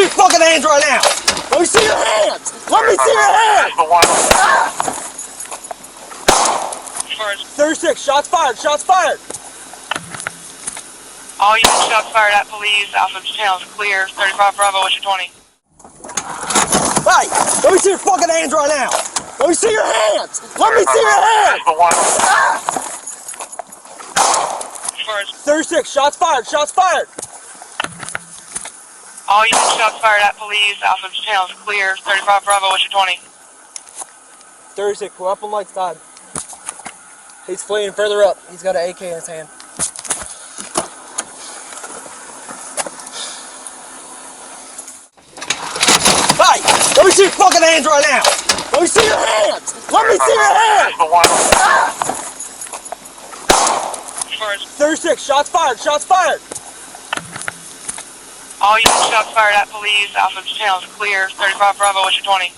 your fucking hands right now! Let me see your hands! Let me see your hands! 36, shots fired, shots fired! All units shots fired at police. Alpha channel is clear. 35 Bravo, what's your 20? Hey, let me see your fucking hands right now! Let me see your hands! Let me see your hands! 36, shots fired, shots fired! All units shots fired at police. Alpha channel is clear. 35 Bravo, what's your 20? 36, we're up on Lakeside. He's fleeing further up. He's got an AK in his hand. Hey, let me see your fucking hands right now! Let me see your hands! Let me see your hands! 36, shots fired, shots fired! All units shots fired at police. Alpha channel is clear. 35 Bravo, what's your 20?